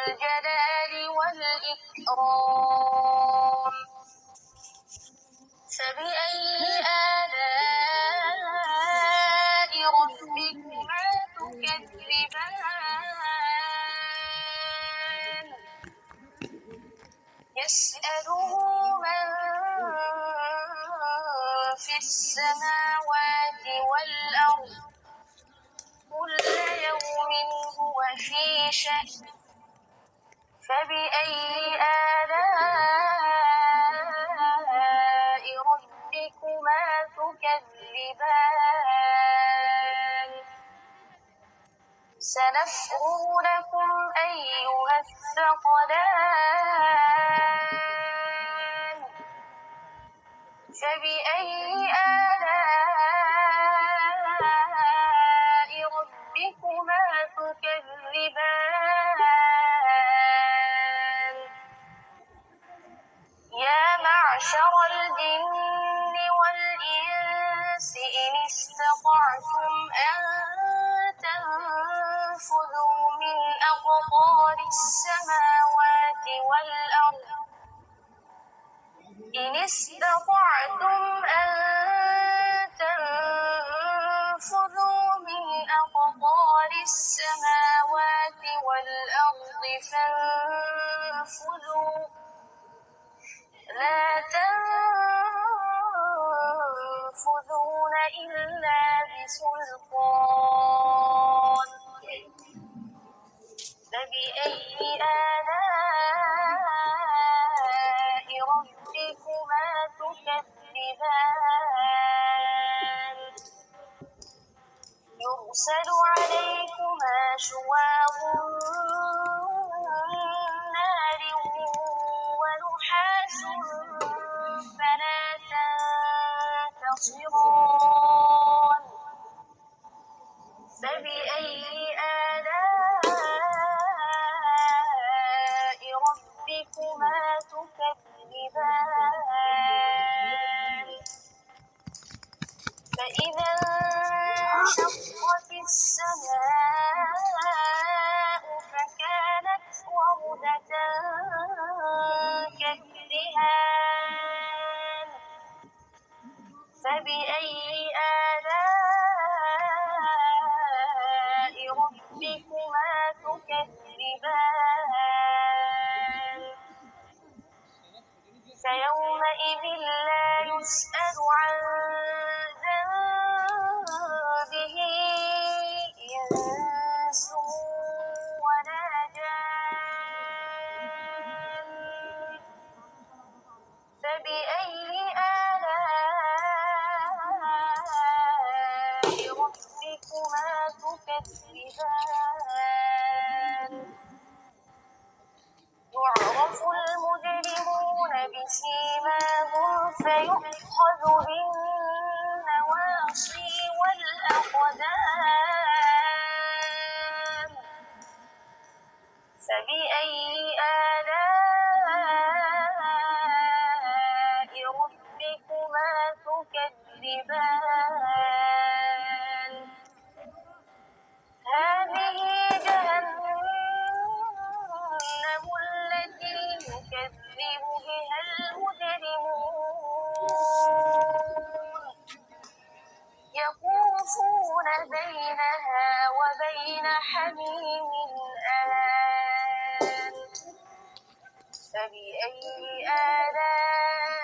الجلال والإكرام فبأي آلاء ربكما تكذبان يسأله من في السماوات والأرض كل يوم هو في شأن فبأي آلاء ربكما تكذبان سنفرغ لكم أيها الثقلان فبأي آلاء ربكما تكذبان يا معشر الجن والإنس إن استطعتم أن تنفذوا من أقطار السماوات والأرض إن استطعتم أن تنفذوا من أقطار السماوات والأرض فانفذوا لا تنفذون إلا بسلطان فبأي آلاء ربكما تكذبان يرسل عليكما شواظ نار ونحاس فلا تنتصران فبأي آلاء ربكما تكذبان فإذا انشقت السماء فكانت وردة كالدهان فبأي آلاء ربكما تكذبان فيومئذ لا يسأل عن ذنبه إنس ولا جان فبأي آلاء ربكما تكذبان يعرف المجرمون بسيماهم فيؤخذ بالنواصي والأقدام فبأي آلاء ربكما تكذبان هذه جهنم التي يكذب بها المجرمون يطوفون بينها وبين حميم آن فبأي آلاء